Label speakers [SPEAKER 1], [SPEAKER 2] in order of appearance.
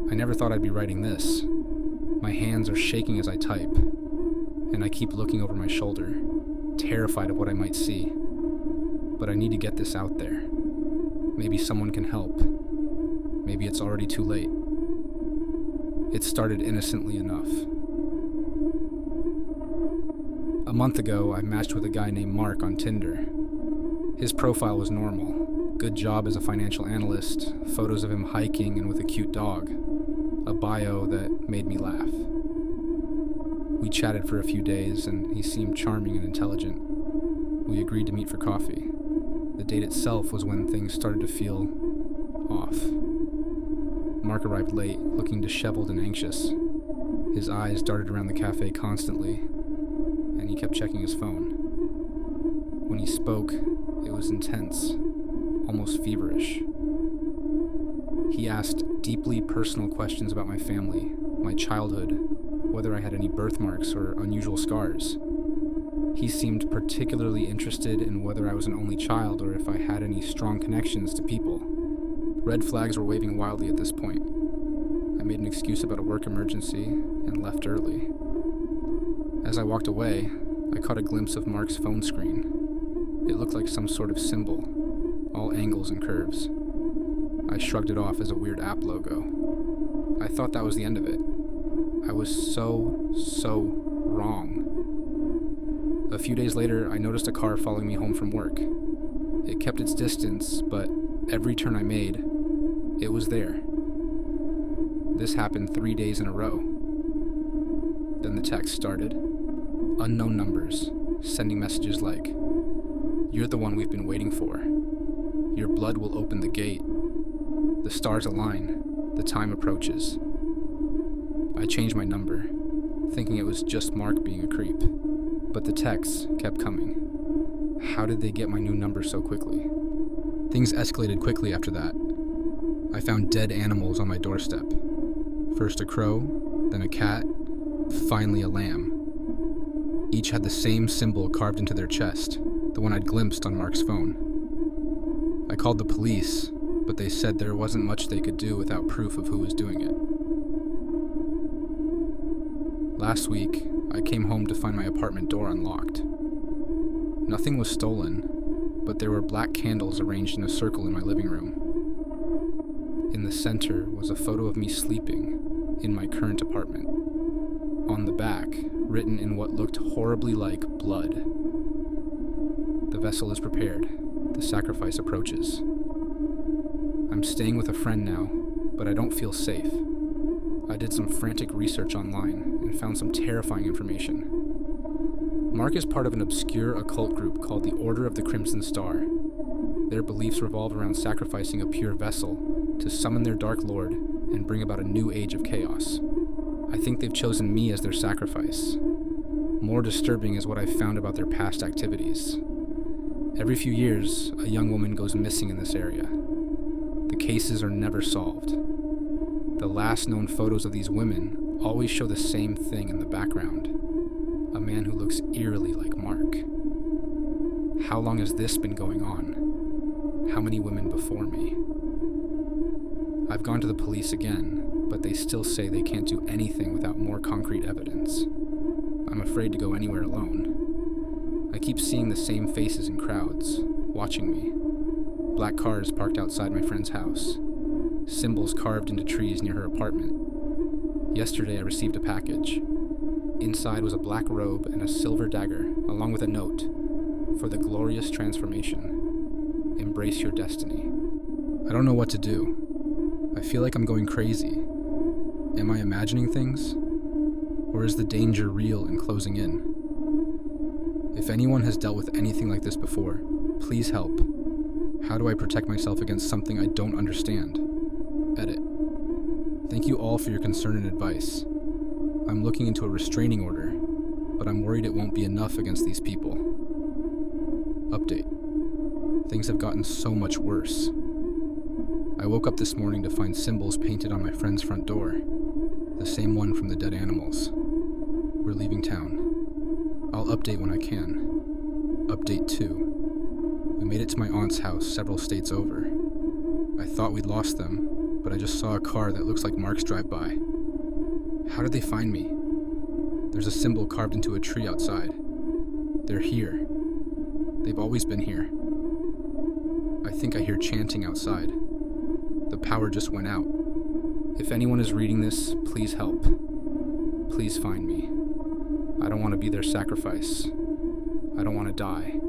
[SPEAKER 1] I never thought I'd be writing this. My hands are shaking as I type, and I keep looking over my shoulder, terrified of what I might see. But I need to get this out there. Maybe someone can help. Maybe it's already too late. It started innocently enough. A month ago, I matched with a guy named Mark on Tinder. His profile was normal. Good job as a financial analyst, photos of him hiking and with a cute dog. A bio that made me laugh. We chatted for a few days, and he seemed charming and intelligent. We agreed to meet for coffee. The date itself was when things started to feel off. Mark arrived late, looking disheveled and anxious. His eyes darted around the cafe constantly, and he kept checking his phone. When he spoke, it was intense, almost feverish. He asked deeply personal questions about my family, my childhood, whether I had any birthmarks or unusual scars. He seemed particularly interested in whether I was an only child or if I had any strong connections to people. Red flags were waving wildly at this point. I made an excuse about a work emergency and left early. As I walked away, I caught a glimpse of Mark's phone screen. It looked like some sort of symbol, all angles and curves. I shrugged it off as a weird app logo. I thought that was the end of it. I was so wrong. A few days later, I noticed a car following me home from work. It kept its distance, but every turn I made, it was there. This happened 3 days in a row. Then the text started. Unknown numbers, sending messages like, "You're the one we've been waiting for. Your blood will open the gate. The stars align. The time approaches." I changed my number, thinking it was just Mark being a creep. But the texts kept coming. How did they get my new number so quickly? Things escalated quickly after that. I found dead animals on my doorstep. First a crow, then a cat, finally a lamb. Each had the same symbol carved into their chest, the one I'd glimpsed on Mark's phone. I called the police, but they said there wasn't much they could do without proof of who was doing it. Last week, I came home to find my apartment door unlocked. Nothing was stolen, but there were black candles arranged in a circle in my living room. In the center was a photo of me sleeping in my current apartment. On the back, written in what looked horribly like blood. The vessel is prepared. The sacrifice approaches. I'm staying with a friend now, but I don't feel safe. I did some frantic research online and found some terrifying information. Mark is part of an obscure occult group called the Order of the Crimson Star. Their beliefs revolve around sacrificing a pure vessel to summon their dark lord and bring about a new age of chaos. I think they've chosen me as their sacrifice. More disturbing is what I've found about their past activities. Every few years, a young woman goes missing in this area. The cases are never solved. The last known photos of these women always show the same thing in the background. A man who looks eerily like Mark. How long has this been going on? How many women before me? I've gone to the police again, but they still say they can't do anything without more concrete evidence. I'm afraid to go anywhere alone. I keep seeing the same faces in crowds, watching me. Black cars parked outside my friend's house. Symbols carved into trees near her apartment. Yesterday I received a package. Inside was a black robe and a silver dagger, along with a note. For the glorious transformation. Embrace your destiny. I don't know what to do. I feel like I'm going crazy. Am I imagining things? Or is the danger real and closing in? If anyone has dealt with anything like this before, please help. How do I protect myself against something I don't understand? Edit. Thank you all for your concern and advice. I'm looking into a restraining order, but I'm worried it won't be enough against these people. Update. Things have gotten so much worse. I woke up this morning to find symbols painted on my friend's front door. The same one from the dead animals. We're leaving town. I'll update when I can. Update 2. We made it to my aunt's house several states over. I thought we'd lost them, but I just saw a car that looks like marks drive by. How did they find me? There's a symbol carved into a tree outside. They're here. They've always been here. I think I hear chanting outside. The power just went out. If anyone is reading this, please help. Please find me. I don't want to be their sacrifice. I don't want to die.